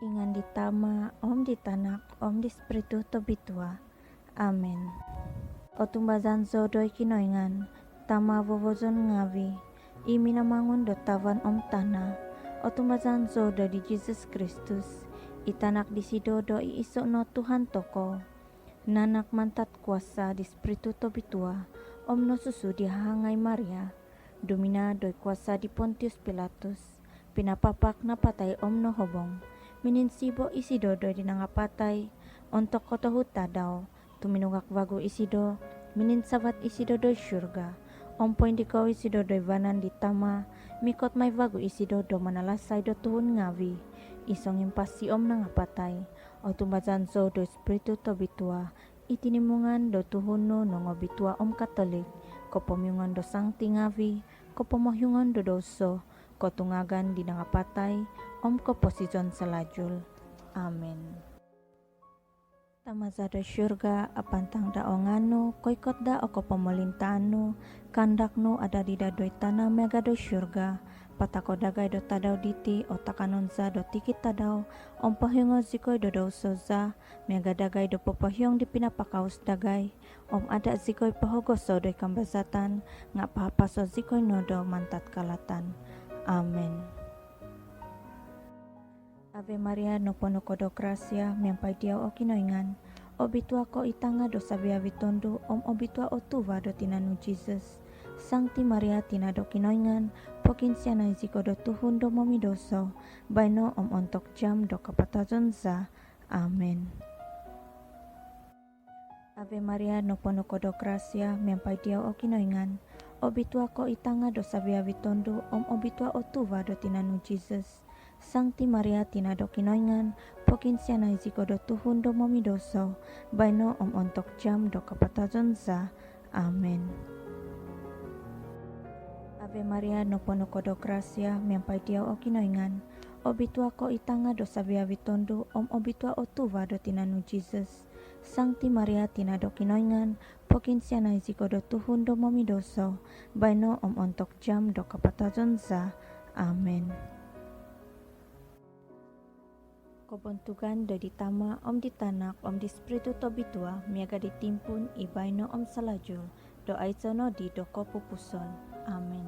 Ingan ditama, om ditanak, om di spiritu tobitua. Amen. O tumbazan zodoi kinoingan, tama vovozon ngavi, imina mangun do tavan om tana. O tumbazan zodo di Jesus Kristus, itanak di sidodo i iso no Tuhan toko. Nanak mantat kuasa di spiritu tobitua, om no susu di hangai Maria. Domina doi kuasa di Pontius Pilatus, pinapapak na patay om no hobong. Mininsibo isido do di nangapatay, ontok kotohuta daw, tuminungak vago isido, mininsabat isido do syurga, ompoin di kau isido do vanan di tama, mikot may vago isido do manalasay do tuhun ngavi, isong impasi om nangapatay, o tumbazan so do spiritu tobitua, itinimungan do tuhun no nongobitua om katolik, kopomyungan do sangti ngavi, kopomohyungan do doso, kotungagan di nangapatay, om ko posizon selajul. Amin. Tamazada syurga apantang da ongano, koikot da oko pemelintano, kandakno ada di dadoi tanah mega do syurga, patako dagai do tadau diti, otakanonza do tikit tadau, om pahyongo zikoi do soza, mega dagai do popahyong di pinapakaus dagai, om ada zikoi pahogoso do kambazatan, ngak pahapaso zikoi nodo mantat kalatan. Amen. Ave Maria no pono kodok rasia, mempai dia o kinoingan, obitua ko itanga do sabia vitondo, om obitua o tuva do tinanu Jesus. Sancti Maria tina do kinoingan, pokin siana iziko do tuhun do momidoso, baino om ontok jam do kapatazon za. Amen. Ave Maria no pono kodok rasia, mempai dia o kinoingan, obitua ko itanga do sabia vitondo, om obitua o tuva do tinanu Jesus. Sancti Maria tina do kinoingan, pokin siana iziko do tuhun do momidoso, baino om ontok jam do kapatazon za. Amen. Ave Maria no pono kodok rasia, mempai dia o kinoingan, obitua ko itanga do sabia vitondo, om obitua o tuva do tinanu Jesus. Sancti Maria tina do kinoingan, pokin siana iziko do tuhun do momidoso, baino om ontok jam do kapatazon za. Amen. Kobontugan do ditama, om ditanak, om di spiritu tobitua, miaga ditimpun, ibaino om salajul, do aizono di do kopupuson. Amen.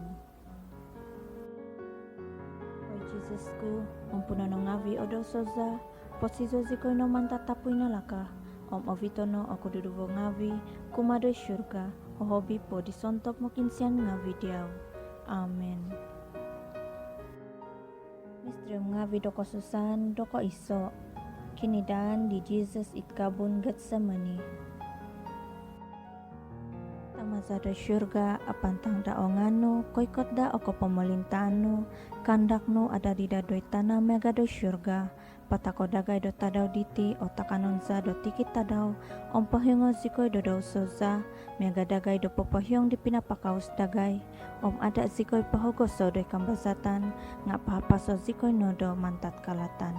O Jesusku, om punono ngavi odo soza, posizo zikoi no mantatapu inalaka, om ovitono aku duduvo ngavi, kumado syurga, ohobi po disontop mokinsian ngavi diau. Amen. Misterium ngavi doko susan doko iso, kinidan di Jesus itkabun Getsemani. Tamazada syurga apantang da ongano, koikot da oko pemelintano, kandakno ada di dadoi tanah mega do syurga, patako dagai do tadau diti, otakanonza do tikit tadau, om pahyongo zikoi do soza, mega dagai do popahyong di pinapakaus dagai, om ada zikoi pahogoso do kambazatan, ngak pahapaso zikoi nodo mantat kalatan.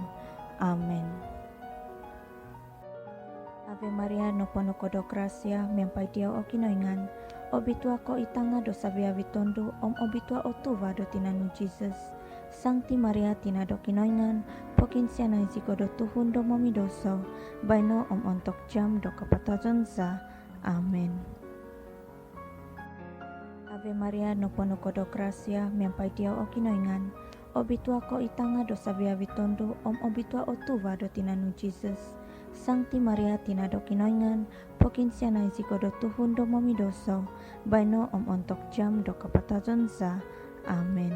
Amen. Ave Maria no pono kodok rasia, mempai dia o kinoingan, obitua ko itanga do sabia vitondo, om obitua o tuva do tinanu Jesus. Sancti Maria tina do kinoingan, pokin siana iziko do tuhun do momidoso, baino om ontok jam do kapatazon za. Amen. Ave Maria no pono kodok rasia, mempai dia o kinoingan, obitua ko itanga do sabia vitondo, om obitua o tuva do tinanu Jesus. Sancti Maria tina do kinoingan, pokin siana iziko do tuhun do momidoso, baino om ontok jam do kapatazon za. Amen.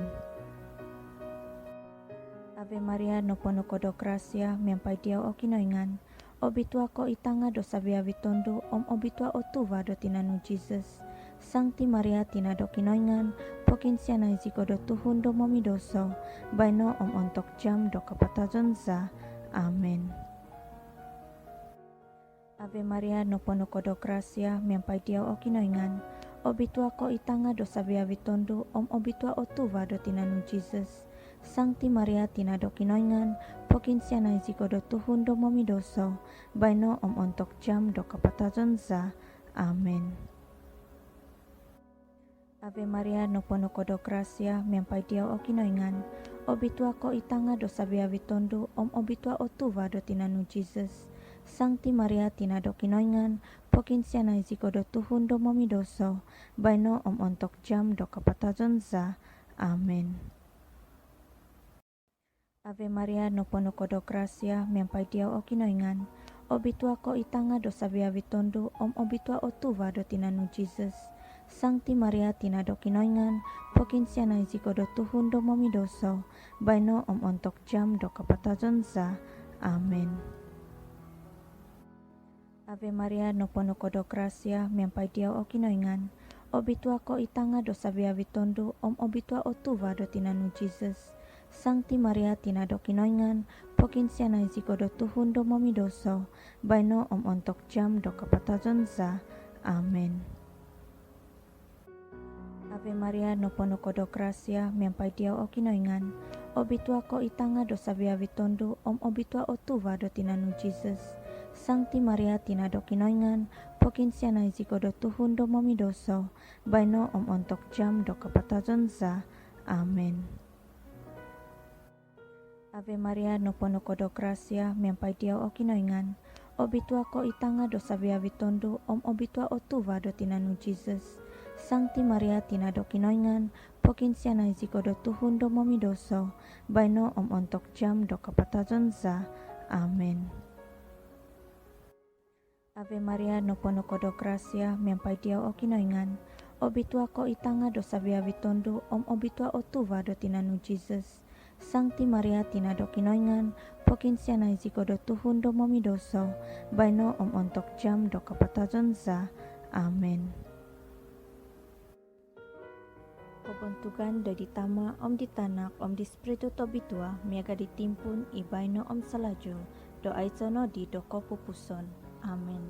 Ave Maria no pono kodok rasia, mempai dia o kinoingan, obitua ko itanga do sabia vitondo, om obitua o tuva do tinanu Jesus. Sancti Maria tina do kinoingan, pokin siana iziko do tuhun do momidoso, baino om ontok jam do kapatazon za. Amen. Ave Maria no pono kodok rasia, mempai dia o kinoingan, obitua ko itanga do sabia vitondo, om obitua o tuva do tinanu Jesus. Sancti Maria tina do kinoingan, pokin siana iziko do tuhun do momidoso, baino om ontok jam do kapatazon za. Amen. Ave Maria no pono kodok rasia, mempai dia o kinoingan, obitua ko itanga do sabiawi tondo om obitua otuva do tinanu Jesus. Sancti Maria tina do kinoingan, pokin siana iziko do tuhun do momidoso, baino om ontok jam do kapatazon za. Amen. Ave Maria no pono kodo gracia, mempai dia o kinoingan, obitua ko itanga do sabiawi tondo om obitua otuva do tinanu Jesus. Sancti Maria tina do kinoingan, pokin siana iziko do tuhun do momidoso, baino om ontok jam do kapatazon za. Amen. Ave Maria no pono kodo gracia, mempai dia o kinoingan, obitua ko itanga do sabiawi tondo om obitua otuva do tinanu Jesus. Sancti Maria tina do kinoingan, pokin siana iziko do tuhun do momidoso, baino om ontok jam do kapatazon za. Amen. Ave Maria no pono kodo gracia, mempai dia o kinoingan, obitua ko itanga do sabiawi tondo om obitua otuva do tinanu Jesus. Sancti Maria tina do kinoingan, pokin siana iziko do tuhun do momidoso, baino om ontok jam do kapatazon za. Amen. Ave Maria no pono kodo gracia, mempai dia o kinoingan, obitua ko itanga do sabiawi tondo om obitua otuva do tinanu Jesus. Sancti Maria tina do kinoingan, pokin siana iziko do tuhun do momidoso, baino om ontok jam do kapatazon za. Amen. Ave Maria no pono kodo gracia, mempai dia o kinoingan, obitua ko itanga do sabiawi tondo om obitua otuva do tinanu Jesus. Sancti Maria tina do kinoingan, pokin siana iziko do tuhun do momidoso, baino om ontok jam do kapatazon za. Amen. Kebuntugan do ditama om ditanak om di spiritu tobitua, miaga ditimpun i baino om salaju, do aizono di do kopupuson. Amen.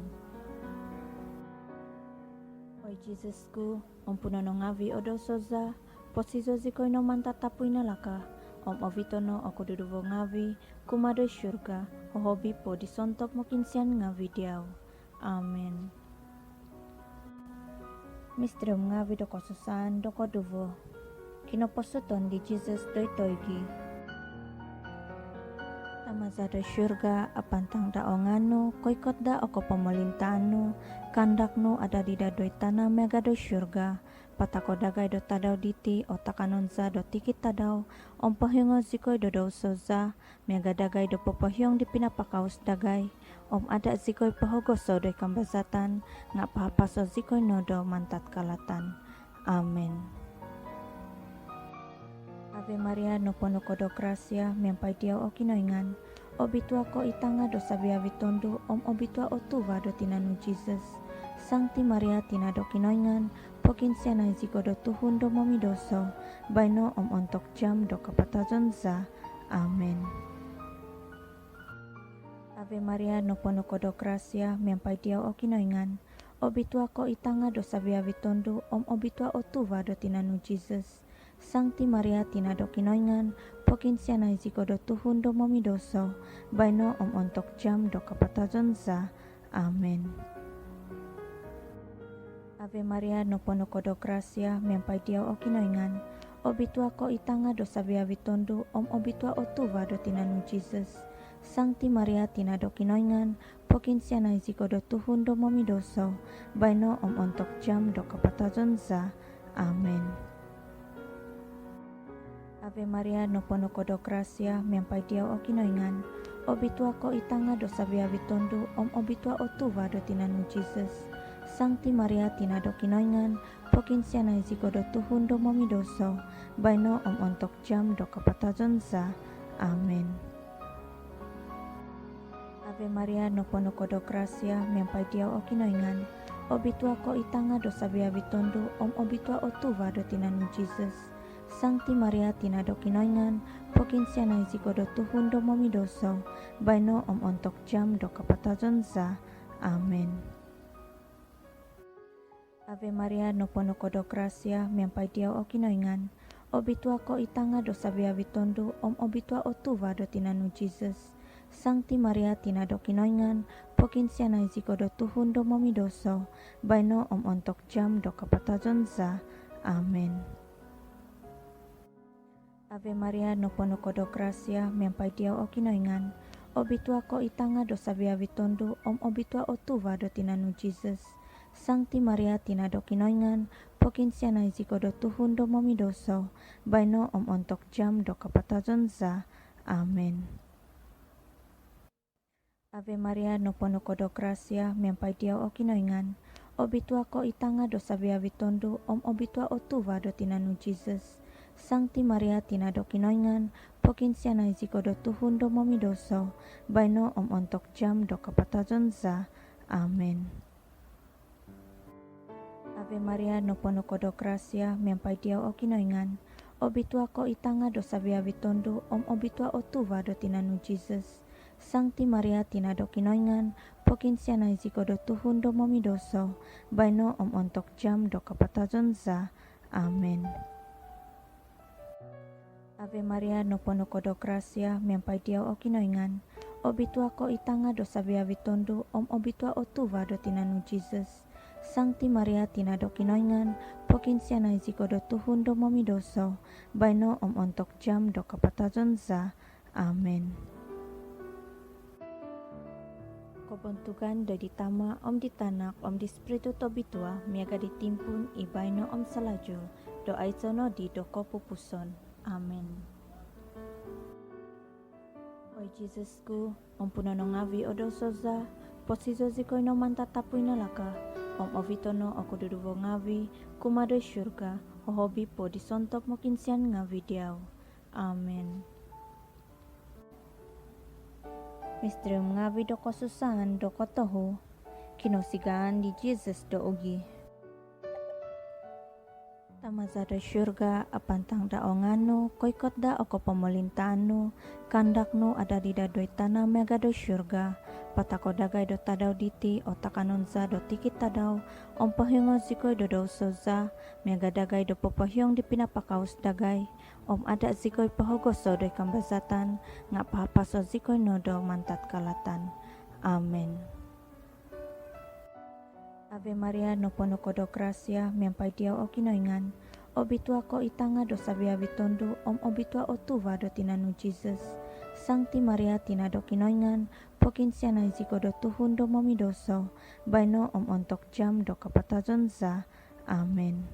Oi Jesusku, om punono ngavi odo soza, posizo zikoi no manta tapui nalaka, om ovitono aku duduvo ngavi, kumado syurga, hohobi po disontok mokin sian ngavi diau. Amen. Misterium ngavi do kosusan do koduvo, kinoposuton di Jesus doi toigi. Tamaza do syurga, apantang da ongano, koikot da oko pemelintanu, kandakno ada di dadoi tanah mega do syurga, patako dagai do tadau diti, otakanonza do tikit tadau, om pahyongo zikoi do soza, mega dagai do popahyong di pinapakaus dagai, om ada zikoi pahogoso do kambazatan, ngak pahapaso zikoi nodo mantat kalatan. Amen. Ave Maria no pono kodo gracia, mempai dia o kinoingan, obitua ko itanga do sabiawi tondo om obitua otuva do tinanu Jesus. Sancti Maria tina do kinoingan, pokin siana iziko do tuhun do momidoso, baino om ontok jam do kapatazon za. Amen. Ave Maria no pono kodo gracia, mempai dia o kinoingan, obitua ko itanga do sabiawi tondo om obitua otuva do tinanu Jesus. Sancti Maria tina do kinoingan, pokin siana iziko do tuhun do momidoso, baino om ontok jam do kapatazon za. Amen. Ave Maria no pono kodo gracia, mempai dia o kinoingan, obitua ko itanga do sabiawi tondo om obitua otuva do tinanu Jesus. Sancti Maria tina do kinoingan, pokin siana iziko do tuhun do momidoso, baino om ontok jam do kapatazon za. Amen. Ave Maria no pono kodo gracia, mempai dia o kinoingan, obitua ko itanga do sabiawi tondo om obitua otuva do tinanu Jesus. Sancti Maria tina do kinoingan, pokin siana iziko do tuhun do momidoso, baino om ontok jam do kapatazon za. Amen. Ave Maria no pono kodo gracia, mempai dia o kinoingan, obitua ko itanga do sabiawi tondo om obitua otuva do tinanu Jesus. Sancti Maria tina do kinoingan, pokin siana iziko do tuhun do momidoso, baino om ontok jam do kapatazon za. Amen. Ave Maria no pono kodo gracia, mempai dia o kinoingan, obitua ko itanga do sabiawi tondo om obitua otuva do tinanu Jesus. Sancti Maria tina do kinoingan, pokin siana iziko do tuhun do momidoso, baino om ontok jam do kapatazon za. Amen. Ave Maria, no pono kodo gracia, mempai dia o kinoingan. Obitua ko itanga do sabia vitondu, obitua o tuva do tinanu Jesus. Sancti Maria tina do kinoingan, pokin siana iziko do tuhun do momidoso, baino ontok jam do kapatazon za. Amen. Ave Maria, no pono kodo gracia, mempai dia o kinoingan. Obitua ko itanga do sabia vitondu, obitua o tuva do tinanu Jesus. Sancti Maria tina do kinoingan, pokin siana iziko do tuhun do momidoso, baino ontok jam do kapatazon za. Amen. Ave Maria, no pono kodo gracia, mempai dia o kinoingan. Obitua ko itanga do sabia vitondu, obitua o tuva do tinanu Jesus. Sancti Maria tina do kinoingan, pokin siana iziko do tuhun do momidoso, baino ontok jam do kapatazon za. Amen. Ave Maria, no pono kodo gracia, mempai dia o kinoingan. Obitua ko itanga do sabia vitondu, obitua o tuva do tinanu Jesus. Sancti Maria tina do kinoingan, pokin siana iziko do tuhun do momidoso, baino ontok jam do kapatazon za. Amen. Kobontugan do ditama ditanak di spiritu tobitua, miaga ditimpun ibaino salaju, do aizono di do kopupuson. Amen. Oi Jesusku, punono ngavi odosoza, posizo zikoino mantatapuin laka, ovitono aku duduvo ngavi, kumado syurga, hobi po disontok mokinsian ngavi diau. Amen. Misterium ngavi do kosusan do kotohu, kinosigaan di Jesus do ugi. Tamaza do syurga, apantang da onganu, koikot da oko pemolintanu, kandaknu ada di dadoi tanah mega do syurga, patako dagai do tadau diti, otakanonza do tikit tadau, pahyongo zikoi do soza, mega dagai do popahyong di pinapakaus dagai, ada zikoi pahogoso do kambazatan, ngak pahapaso zikoi no do mantat kalatan. Amen. Ave Maria, no pono kodo gracia, mempai dia o kinoingan. Obitua ko itanga do sabia vitondu, obitua o tuva do tinanu Jesus. Sancti Maria tina do kinoingan, pokin siana iziko do tuhun do momidoso, baino ontok jam do kapatazon za. Amen.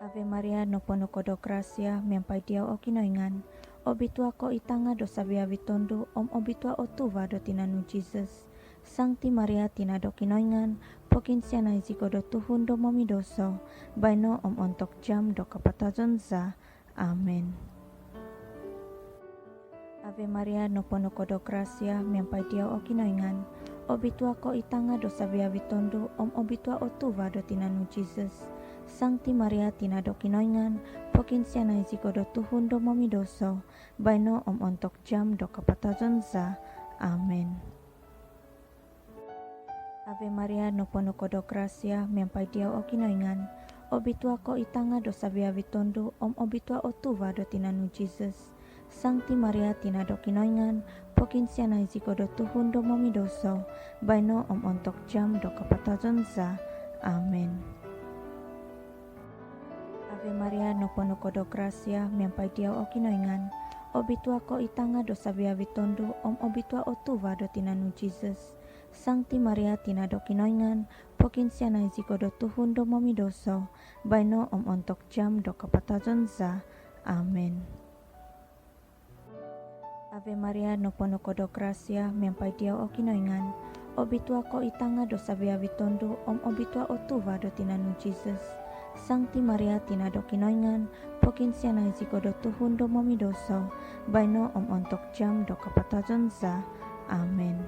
Ave Maria, no pono kodo gracia, mempai dia o kinoingan. Obitua ko itanga do sabia vitondu, obitua o tuva do tinanu Jesus. Sancti Maria tina do kinoingan, pokin siana iziko do tuhun do momidoso, baino ontok jam do kapatazon za. Amen. Ave Maria, no pono kodo gracia, mempai dia o kinoingan. Obitua ko itanga do sabia vitondu, obitua o tuva do tinanu Jesus. Sancti Maria tina do kinoingan, pokin siana iziko do tuhun do momidoso, baino ontok jam do kapatazon za. Amen. Ave Maria, no pono kodo gracia, mempai dia o kinoingan. Obitua ko itanga do sabia vitondu, obitua o tuva do tinanu Jesus. Sancti Maria tina do kinoingan, pokin siana iziko do tuhun do momidoso, baino ontok jam do kapatazon za. Amen. Ave Maria, no pono kodo gracia, mempai dia o kinoingan. Obitua ko itanga do sabia vitondu, obitua o tuva do tinanu Jesus. Sancti Maria tina do kinoingan, pokin siana iziko do tuhun do momidoso, baino ontok jam do kapatazon za. Amen. Ave Maria, no pono kodo gracia, mempai dia o kinoingan. Obitua ko itanga do sabia vitondu, obitua o tuva do tinanu Jesus. Sancti Maria tina do kinoingan, pokin siana iziko do tuhun do momidoso, baino ontok jam do kapatazon za. Amen.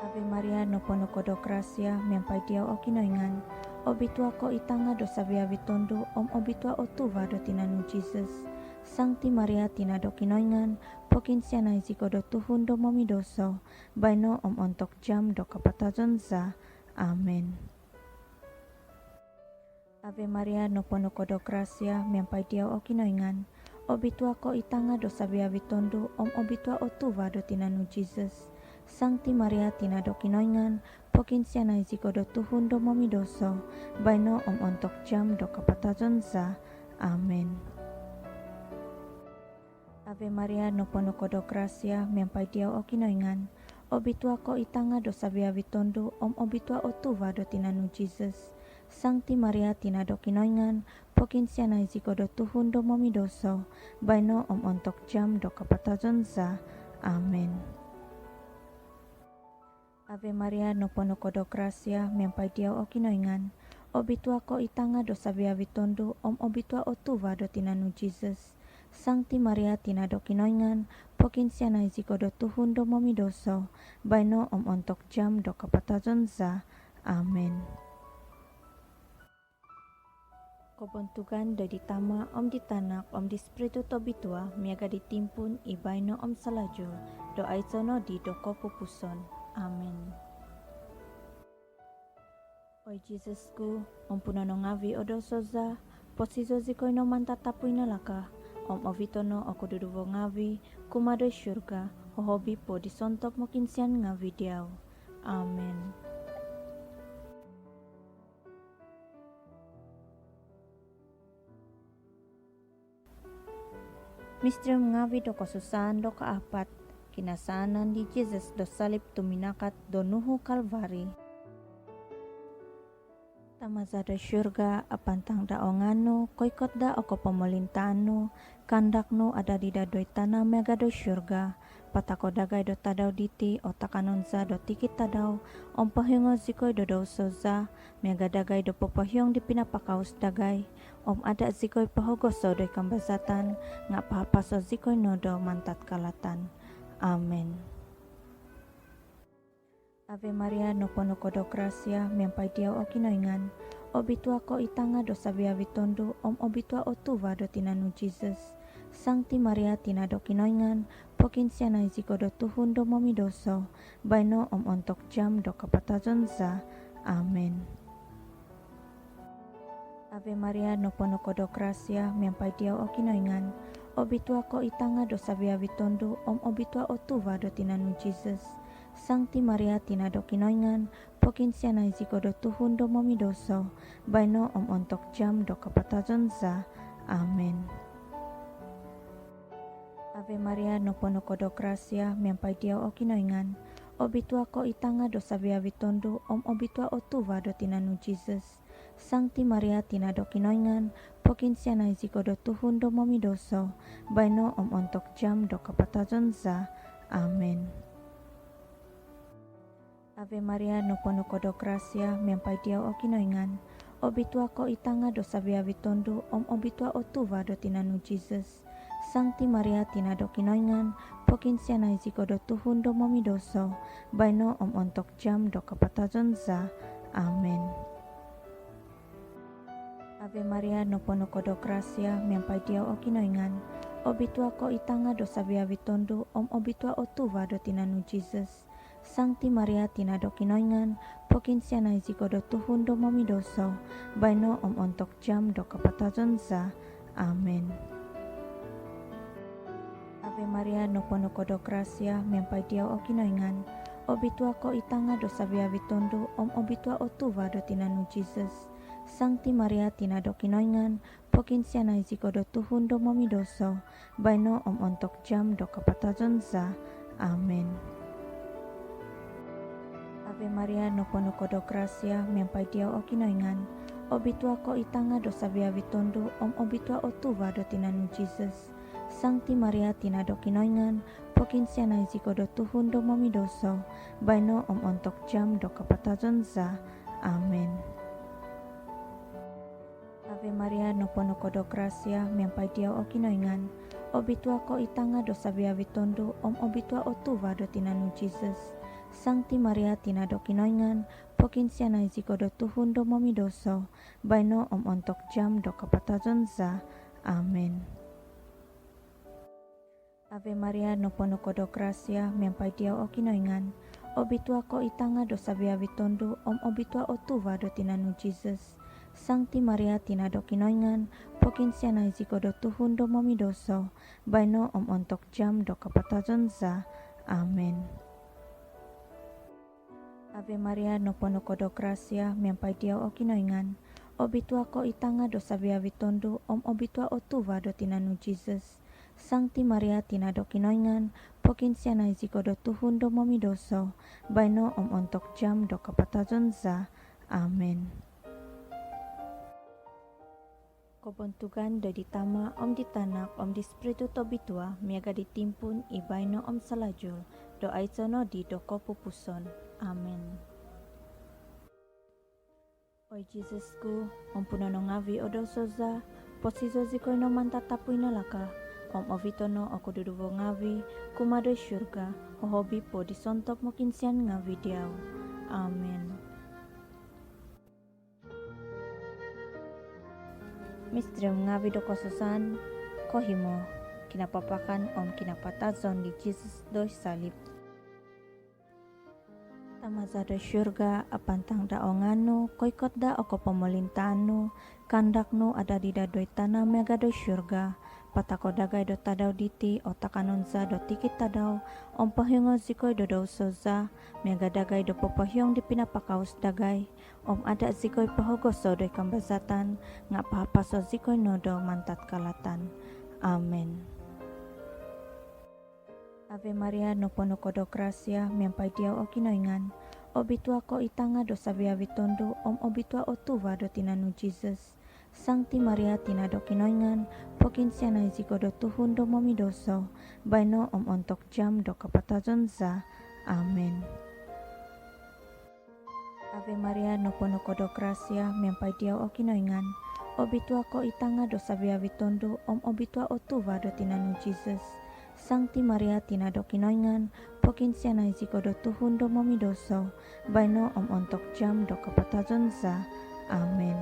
Ave Maria, no pono kodo gracia, mempai dia o kinoingan. Obitua ko itanga do sabia vitondu, obitua o tuva do tinanu Jesus. Sancti Maria tina do kinoingan, pokin siana iziko do tuhun do momidoso, baino ontok jam do kapatazon za. Amen. Ave Maria, no pono kodo gracia, mempai dia o kinoingan. Obitua ko itanga do sabia vitondu, obitua o tuva do tinanu Jesus. Sancti Maria tina do kinoingan, pokin sianai ziko do Tuhun do momidoso, baino ontok jam do kapatazonza. Amen. Ave Maria, no pono kodok gracia, mempai dia o kinoingan, obitua ko itanga do sabia vitondo, obitua o tuva do tinanu Jesus. Sancti Maria tina do kinoingan, pokin sianai ziko do Tuhun do momidoso, baino ontok jam do kapatazonza. Amen. Ave Maria, no pono kodok gracia, mempai dia o kinoingan, obitua ko itanga do sabia vitondo, obitua o tuva do tinanu Jesus. Sancti Maria tina do kinoingan, pokin sianai ziko do Tuhun do momidoso, baino ontok jam do kapatazonza. Amen. Kobontugan do ditama ditanak di Spiritu Tobitua, miaga ditimpun i baino salajo, do aizono di do kopupuson. Amen. Oi Jesusku, punono ngavi odo soza, posizo ziko ino mantatapu inalaka, ovitono aku duduvo ngavi, kumado syurga, hohobi po disontok mokinsian ngavi diau. Amen. Misterium ngavi do kasusahan do kaapat, kinasanan di Jesus do salib tuminakat do nuhu kalvari. Tamaza do syurga apantang da ongano, koikot da oko pemolintano, kandakno ada di dadoi tanah mega do syurga, patako dagai do tadau diti, otakanonza do tikit tadau, pahyongo zikoi do soza, mega dagai do popahyong di pinapakaus dagai, ada zikoi pahogoso do kambazatan, ngak pahapaso zikoi no do mantat kalatan. Amen. Ave Maria, no pono kodok gracia, mempai dia o kinoingan, obitua ko itanga do sabia vitondo, obitua o tuva do tinanu Jesus. Sancti Maria tina do kinoingan, pokin sianai ziko do Tuhun do momidoso, baino ontok jam do kapatazonza. Amen. Ave Maria, no pono kodok gracia, mempai dia o kinoingan, obitua ko itanga do sabia vitondo, obitua o tuva do tinanu Jesus. Sancti Maria tina do kinoingan, pokin sianai ziko do Tuhun do momidoso, baino ontok jam do kapatazonza. Amen. Ave Maria, no pono kodok gracia, mempai dia o kinoingan, obitua ko itanga do sabia vitondo, obitua o tuva do tinanu Jesus. Sancti Maria tina do kinoingan, pokin sianai ziko do Tuhun do momidoso, baino ontok jam do kapatazonza. Amen. Ave Maria, no pono kodok gracia, mempai dia o kinoingan, obitua ko itanga do sabia vitondo, obitua o tuva do tinanu Jesus. Sancti Maria tina do kinoingan, pokin sianai ziko do Tuhun do momidoso, baino ontok jam do kapatazonza. Amen. Ave Maria, no pono kodok gracia, mempai dia o kinoingan, obitua ko itanga do sabia vitondo, obitua o tuva do tinanu Jesus. Sancti Maria tina do kinoingan, pokin sianai ziko do Tuhun do momidoso, baino ontok jam do kapatazonza. Amen. Ave Maria, no pono kodok gracia, mempai dia o kinoingan, obitua ko itanga do sabia vitondo, obitua o tuva do tinanu Jesus. Sancti Maria tina do kinoingan, pokin sianai ziko do Tuhun do momidoso, baino ontok jam do kapatazonza. Amen. Ave Maria, no pono kodok gracia, mempai dia o kinoingan, obitua ko itanga do sabia vitondo, obitua o tuva do tinanu Jesus. Sancti Maria tina do kinoingan, pokin sianai ziko do Tuhun do momidoso, baino ontok jam do kapatazonza. Amen. Ave Maria, no pono kodok gracia, mempai dia o kinoingan, obitua ko itanga do sabia vitondo, obitua o tuva do tinanu Jesus. Sancti Maria tina do kinoingan, pokin sianai ziko do Tuhun do momidoso, baino ontok jam do kapatazonza. Amen. Ave Maria, no pono kodok gracia, mempai dia o kinoingan, obitua ko itanga do sabia vitondo, obitua o tuva do tinanu Jesus. Sancti Maria tina do kinoingan, pokin sianai ziko do Tuhun do momidoso, baino ontok jam do kapatazonza. Amen. Ave Maria no pono kodo gracia, miampai Dia o kinoingan, obitua ko itanga do sabia vitondu, obitua o tuva do tinanu Jesus. Sancti Maria tina do kinoingan, pokin siana iziko do tuhun do momidoso, baino ontok jam do kapatazon za. Amen. Kobontugan do ditama ditanak di spiritu tobitua, miaga ditimpun ibaino salajul, do aizono di do kopupuson. Amen. Oi Jesusku, punono ngavi odo soza, posizo zikoino mantatapuina laka, ovitono aku duduvo ngavi, kumado syurga, hobi po disontok mokin sian ngavi diau. Amen. Misterium ngavi do kosusan, kohimo, kinapapakan kinapatazon di Jesus do salib. Tamaza do syurga, apantang da onganu, koikot da oko pemelintanu, kandaknu ada di dadoi tanah mega do syurga, patako dagai do tadau diti, otakanonza do tikit tadau, pahyongo zikoi do do soza, mega dagai do pepahyong di pinapakaus dagai, ada zikoi pahogoso do kambazatan, ngak pahapaso zikoi nodo mantat kalatan. Amen. Ave Maria no pono kodo gracia, miampai Dia o kinoingan, obitua ko itanga do sabia vitondu, obitua o tuva do tinanu Jesus. Sancti Maria tina do kinoingan, pokin siana iziko do tuhun do momidoso, baino ontok jam do kapatazon za. Amen. Ave Maria no pono kodo gracia, miampai Dia o kinoingan, obitua ko itanga do sabia vitondu, obitua o tuva do tinanu Jesus. Sancti Maria tina do kinoingan, pokin siana iziko do tuhun do momidoso, baino ontok jam do kapatazon za. Amen.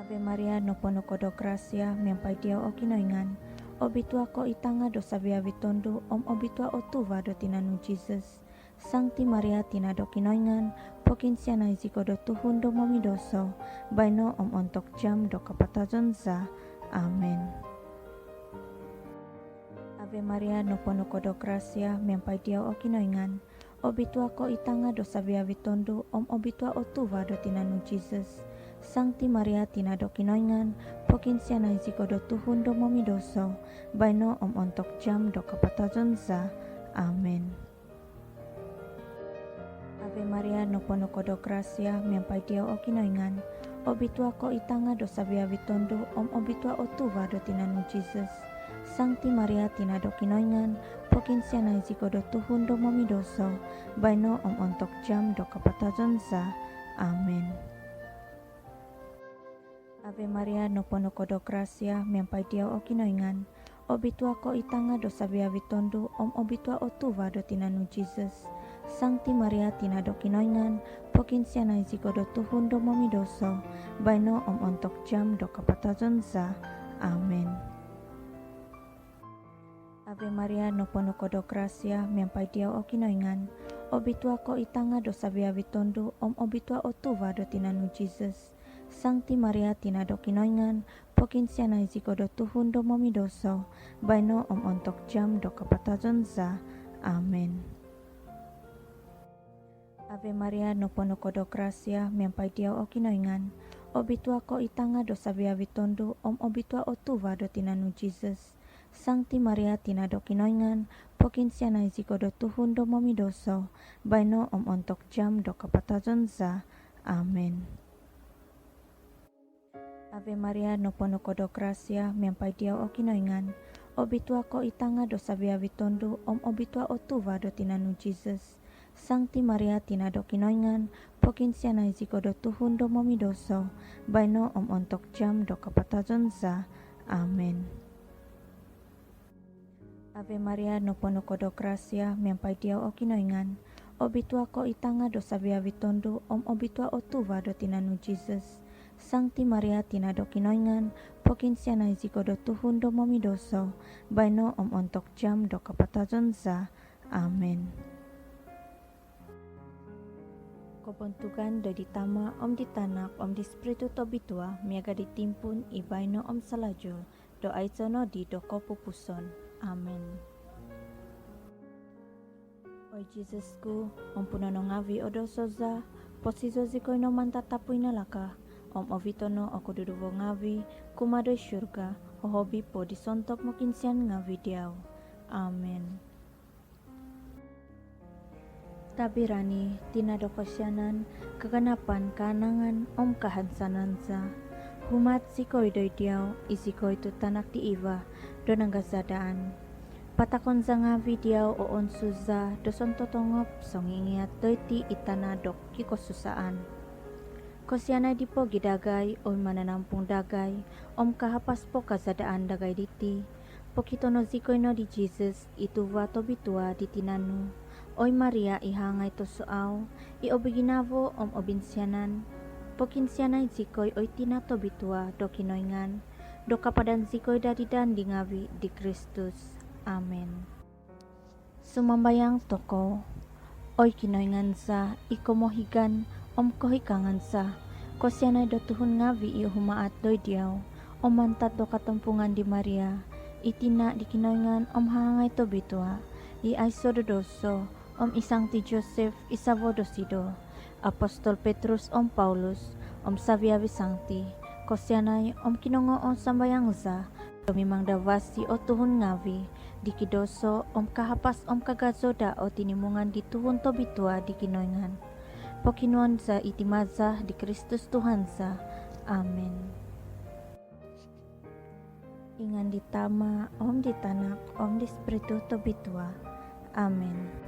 Ave Maria no pono kodo gracia, miampai Dia o kinoingan, obitua ko itanga do sabia vitondu, obitua o tuva do tinanu Jesus. Sancti Maria tina do kinoingan, pokin siana iziko do tuhun do momidoso, baino ontok jam do kapatazon za. Amen. Ave Maria no pono kodo gracia, miampai Dia o kinoingan, obitua ko itanga do sabia vitondu, obitua o tuva do tinanu Jesus. Sancti Maria tina do kinoingan, pokin siana iziko do tuhun do momidoso, baino ontok jam do kapatazon za. Amen. Ave Maria no pono kodo gracia, miampai Dia o kinoingan, obitua ko itanga do sabia vitondu, obitua o tuva do tinanu Jesus. Sancti Maria tina do kinoingan, pokin siana iziko do tuhun do momidoso, baino ontok jam do kapatazon za. Amen. Ave Maria no pono kodo gracia, miampai Dia o kinoingan, obitua ko itanga do sabia vitondu, obitua o tuva do tinanu Jesus. Sancti Maria tina do kinoingan, pokin siana iziko do tuhun do momidoso, baino ontok jam do kapatazon za. Amen. Ave Maria no pono kodo gracia, miampai Dia o kinoingan, obitua ko itanga do sabia vitondu, obitua o tuva do tinanu Jesus. Sancti Maria tina do kinoingan, pokin siana iziko do tuhun do momidoso, baino ontok jam do kapatazon za. Amen. Ave Maria no pono kodo gracia, miampai Dia o kinoingan, obitua ko itanga do sabia vitondu, obitua o tuva do tinanu Jesus. Sancti Maria tina do kinoingan, pokin siana iziko do tuhun do momidoso, baino ontok jam do kapatazon za. Amen. Ave Maria no pono kodo gracia, miampai Dia o kinoingan, obitua ko itanga do sabia vitondu, obitua o tuva do tinanu Jesus. Sancti Maria tina do kinoingan, pokin siana iziko do tuhun do momidoso, baino ontok jam do kapatazon za. Amen. Ave Maria no pono kodo gracia, miampai Dia o kinoingan, obitua ko itanga do sabia vitondu, obitua o tuva do tinanu Jesus. Sancti Maria tina do kinoingan, pokin siana iziko do tuhun do momidoso, baino ontok jam do kapatazon za. Amen. Kobontugan do ditama ditanak di spiritu tobitua, miaga ditimpun ibaino salajul, do aizono di do kopupuson. Amen. Oi Jesusku, ompunono ngavi odo soza, posizo zikoi no mantatapu inalaka, ovitono aku duduvo ngavi, kumadoi syurga, hobi po disontok mukinsian ngavi diau. Amen. Tabirani, tinado kosyanan, keganapan kanangan kahansananza, humat sikoi doi diau, isikoi tu tanak di iwa, donangga zadaan. Patakon zanga video oon suza doson totongop songingiat doiti itana dok kiko susaan. Kosiana dipo gidagay oy mananampung dagay kahapas po kazadaan dagay diti. Pokitono zikoy no di Jesus ituwa to bitua di tinanu. Oy Maria ihangay to soaw iobiginavo obinsianan. Pokinsianay zikoy oy tina to bitua do kinoyngan. Do kapadan zikoy dadidan di ngawi di Kristus. Amen. Sumambayang toko, oy kinoyngan sa ikomohigan kohikangan sa, kosyanay do tuhun ngavi humaat doy diaw, mantat do katampungan di Maria, itina di kinoyngan hangay to bitua, ay sododoso, isang ti Joseph isavodosido, Apostol Petrus Paulus, sabiabi sangti, kosyanay kinongo sambayang za, Domimang dawasi o tuhun ngavi, dikidoso kahapas kagazoda o tinimungan di tuhun to bitua di kinoyngan. Pokinuan sa itimaza di Kristus Tuhan sa. Amen. Ingan ditama, di tanak, di spiritu to bitua. Amen.